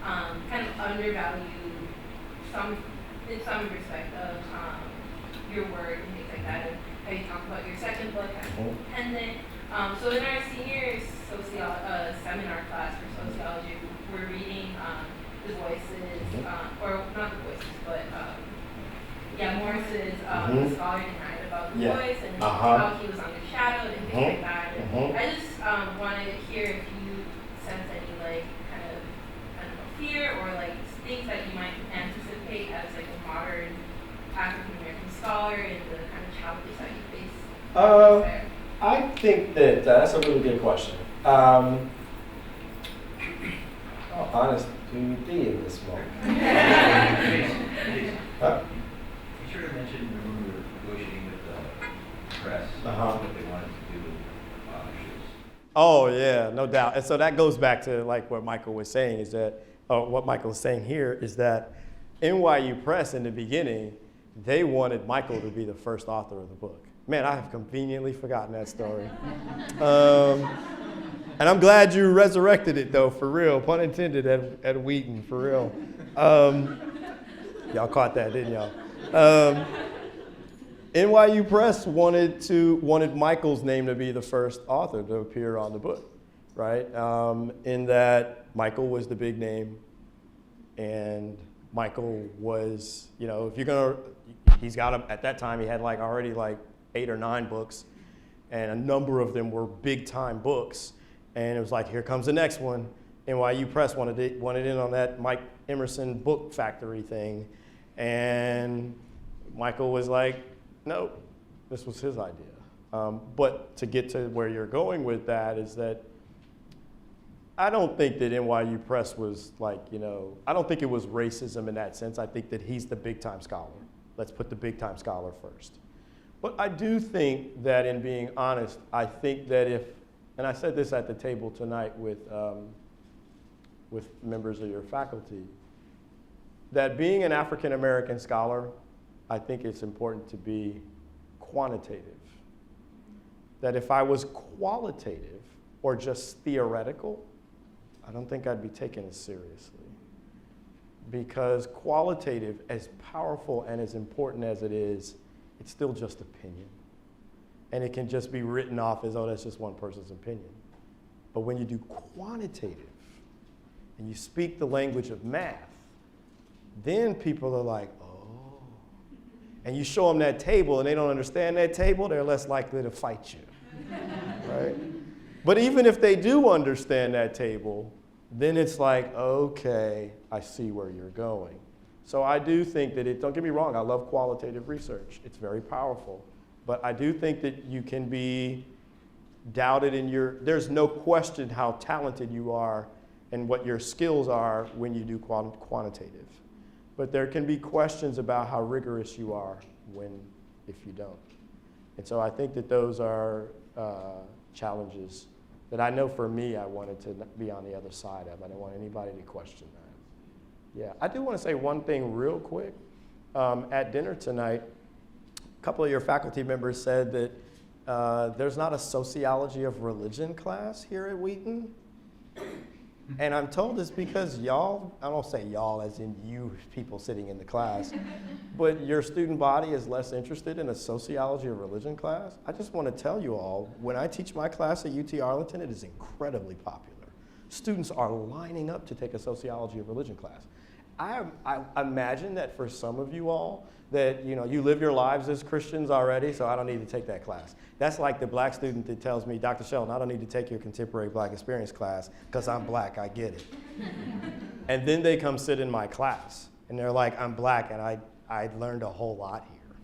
kind of undervalue in some respect of your work and things like that. And how you talk about your second book as independent. So in our senior seminar class for sociology, we're reading The Voices, or not The Voices, but Morris's The Scholar Denied About the Voice, and how he was undershadowed and things like that. And I just wanted to hear if you sense any like kind of, I don't know, fear or like things that you might anticipate as like a modern African American scholar and the kind of challenges that you face there. I think that that's a really good question. Honest to be in this moment. Huh? You sort of mentioned when we were negotiating with the press what they wanted to do with authors. Oh yeah, no doubt. And so that goes back to like what Michael was saying is that, what Michael is saying here is that NYU Press in the beginning, they wanted Michael to be the first author of the book. Man, I have conveniently forgotten that story. And I'm glad you resurrected it though, for real, pun intended at Wheaton, for real. Y'all caught that, didn't y'all? NYU Press wanted Michael's name to be the first author to appear on the book, right? In that Michael was the big name, and Michael was, if you're gonna, he's got at that time he had already 8 or 9 books, and a number of them were big time books, and it was like, here comes the next one. NYU Press wanted in on that Mike Emerson book factory thing, and Michael was like, nope, this was his idea. But to get to where you're going with that is that I don't think that NYU Press was I don't think it was racism in that sense. I think that he's the big time scholar. Let's put the big time scholar first. But I do think that, in being honest, I think that and I said this at the table tonight with members of your faculty, that being an African American scholar, I think it's important to be quantitative. That if I was qualitative or just theoretical, I don't think I'd be taken as seriously. Because qualitative, as powerful and as important as it is, it's still just opinion. And it can just be written off as, oh, that's just one person's opinion. But when you do quantitative and you speak the language of math, then people are like, oh. And you show them that table and they don't understand that table, they're less likely to fight you, right? But even if they do understand that table, then it's like, okay, I see where you're going. So I do think that don't get me wrong, I love qualitative research. It's very powerful. But I do think that you can be doubted there's no question how talented you are and what your skills are when you do quantitative. But there can be questions about how rigorous you are if you don't. And so I think that those are challenges that I know for me I wanted to be on the other side of. I didn't want anybody to question that. Yeah, I do want to say one thing real quick. At dinner tonight, a couple of your faculty members said that there's not a sociology of religion class here at Wheaton. And I'm told this because y'all, I don't say y'all as in you people sitting in the class, but your student body is less interested in a sociology of religion class. I just want to tell you all, when I teach my class at UT Arlington, it is incredibly popular. Students are lining up to take a sociology of religion class. I imagine that for some of you all, that you live your lives as Christians already, so I don't need to take that class. That's like the black student that tells me, Dr. Shelton, I don't need to take your contemporary black experience class because I'm black, I get it. And then they come sit in my class, and they're like, I'm black, and I learned a whole lot here.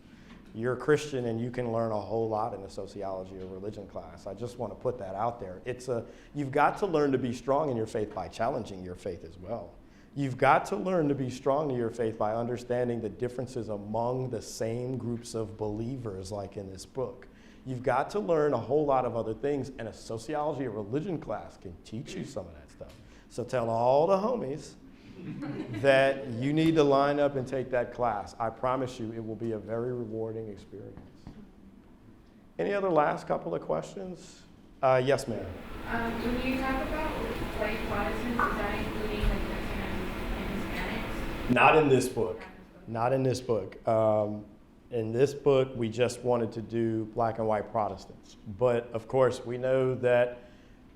You're a Christian, and you can learn a whole lot in the sociology of religion class. I just want to put that out there. You've got to learn to be strong in your faith by challenging your faith as well. You've got to learn to be strong in your faith by understanding the differences among the same groups of believers, like in this book. You've got to learn a whole lot of other things, and a sociology of religion class can teach you some of that stuff. So tell all the homies that you need to line up and take that class. I promise you it will be a very rewarding experience. Any other last couple of questions? Yes, ma'am. When you talk about white Protestants, is that including like Latinos and Hispanics? Not in this book. Not in this book. In this book, we just wanted to do black and white Protestants. But of course, we know that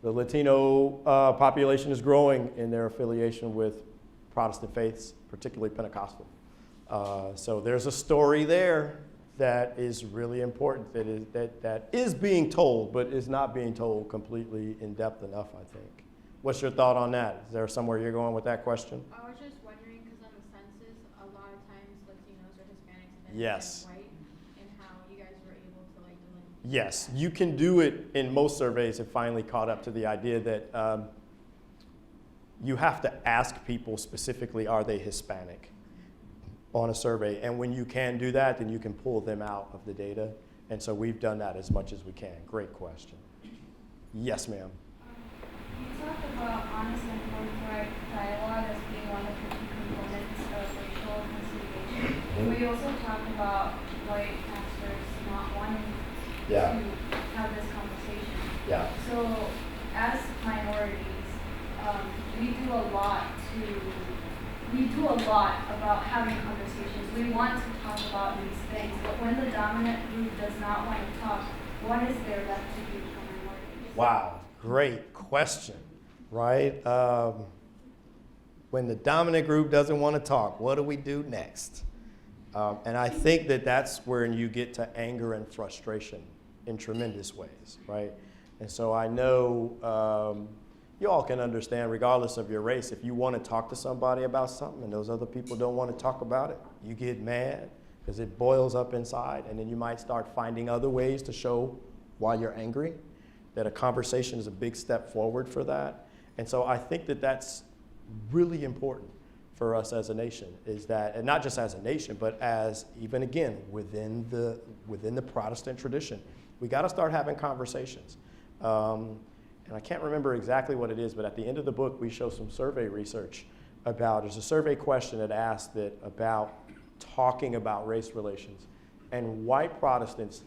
the Latino population is growing in their affiliation with Protestant faiths, particularly Pentecostal. So there's a story there that is really important, that is being told, but is not being told completely in depth enough, I think. What's your thought on that? Is there somewhere you're going with that question? I was just wondering, because on the census, a lot of times Latinos or Hispanics and then Yes. white, and how you guys were able to like delineate. Yes, you can do it in most surveys. Have finally caught up to the idea that you have to ask people specifically, are they Hispanic, on a survey. And when you can do that, then you can pull them out of the data. And so we've done that as much as we can. Great question. Yes, ma'am. You talked about honest and forthright dialogue as being one of the key components of racial reconciliation. We also talked about white pastors not wanting to have this conversation. Yeah. So as minorities, we do a lot about having conversations. We want to talk about these things, but when the dominant group does not want to talk, what is there left to do for minorities? Wow, great question, right? When the dominant group doesn't want to talk, what do we do next? And I think that that's where you get to anger and frustration in tremendous ways, right? And so I know you all can understand, regardless of your race, if you want to talk to somebody about something and those other people don't want to talk about it, you get mad because it boils up inside, and then you might start finding other ways to show why you're angry, that a conversation is a big step forward for that. And so I think that that's really important for us as a nation, is that, and not just as a nation, but as, even again, within the Protestant tradition, we got to start having conversations. And I can't remember exactly what it is, but at the end of the book, we show some survey research about, there's a survey question that asked that about talking about race relations. And white Protestants,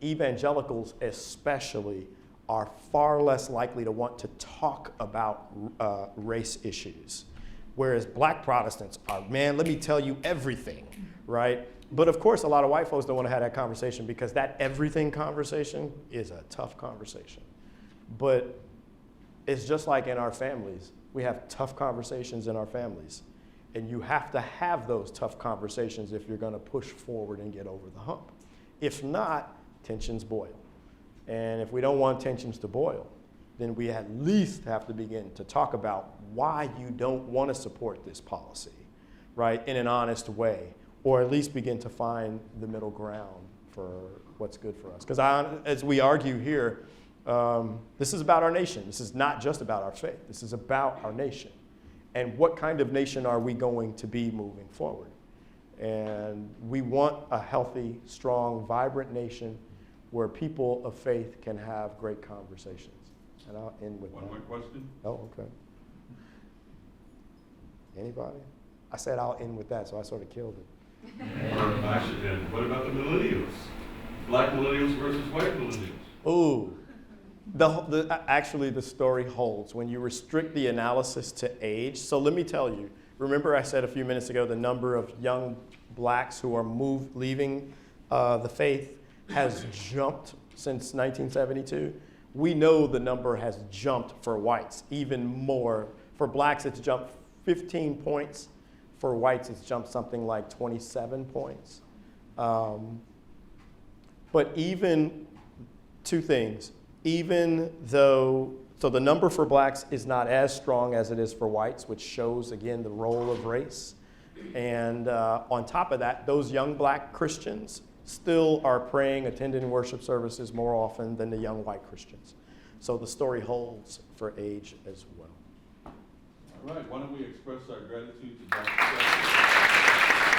evangelicals especially, are far less likely to want to talk about race issues. Whereas black Protestants are, man, let me tell you everything, right? But of course, a lot of white folks don't want to have that conversation because that everything conversation is a tough conversation. But it's just like in our families. We have tough conversations in our families. And you have to have those tough conversations if you're going to push forward and get over the hump. If not, tensions boil. And if we don't want tensions to boil, then we at least have to begin to talk about why you don't want to support this policy, right, in an honest way, or at least begin to find the middle ground for what's good for us. Because as we argue here, this is about our nation. This is not just about our faith. This is about our nation. And what kind of nation are we going to be moving forward? And we want a healthy, strong, vibrant nation where people of faith can have great conversations. And I'll end with One more question? Oh, okay. Anybody? I said I'll end with that, so I sort of killed it. Or I should end. What about the millennials? Black millennials versus white millennials. Ooh. Actually, the story holds when you restrict the analysis to age. So let me tell you, remember I said a few minutes ago the number of young blacks who are leaving the faith has jumped since 1972. We know the number has jumped for whites, even more. For blacks, it's jumped 15 points. For whites, it's jumped something like 27 points. But even, two things, even though, so the number for blacks is not as strong as it is for whites, which shows, again, the role of race. And on top of that, those young black Christians still are praying, attending worship services more often than the young white Christians. So the story holds for age as well. All right, why don't we express our gratitude to Dr. Shelton.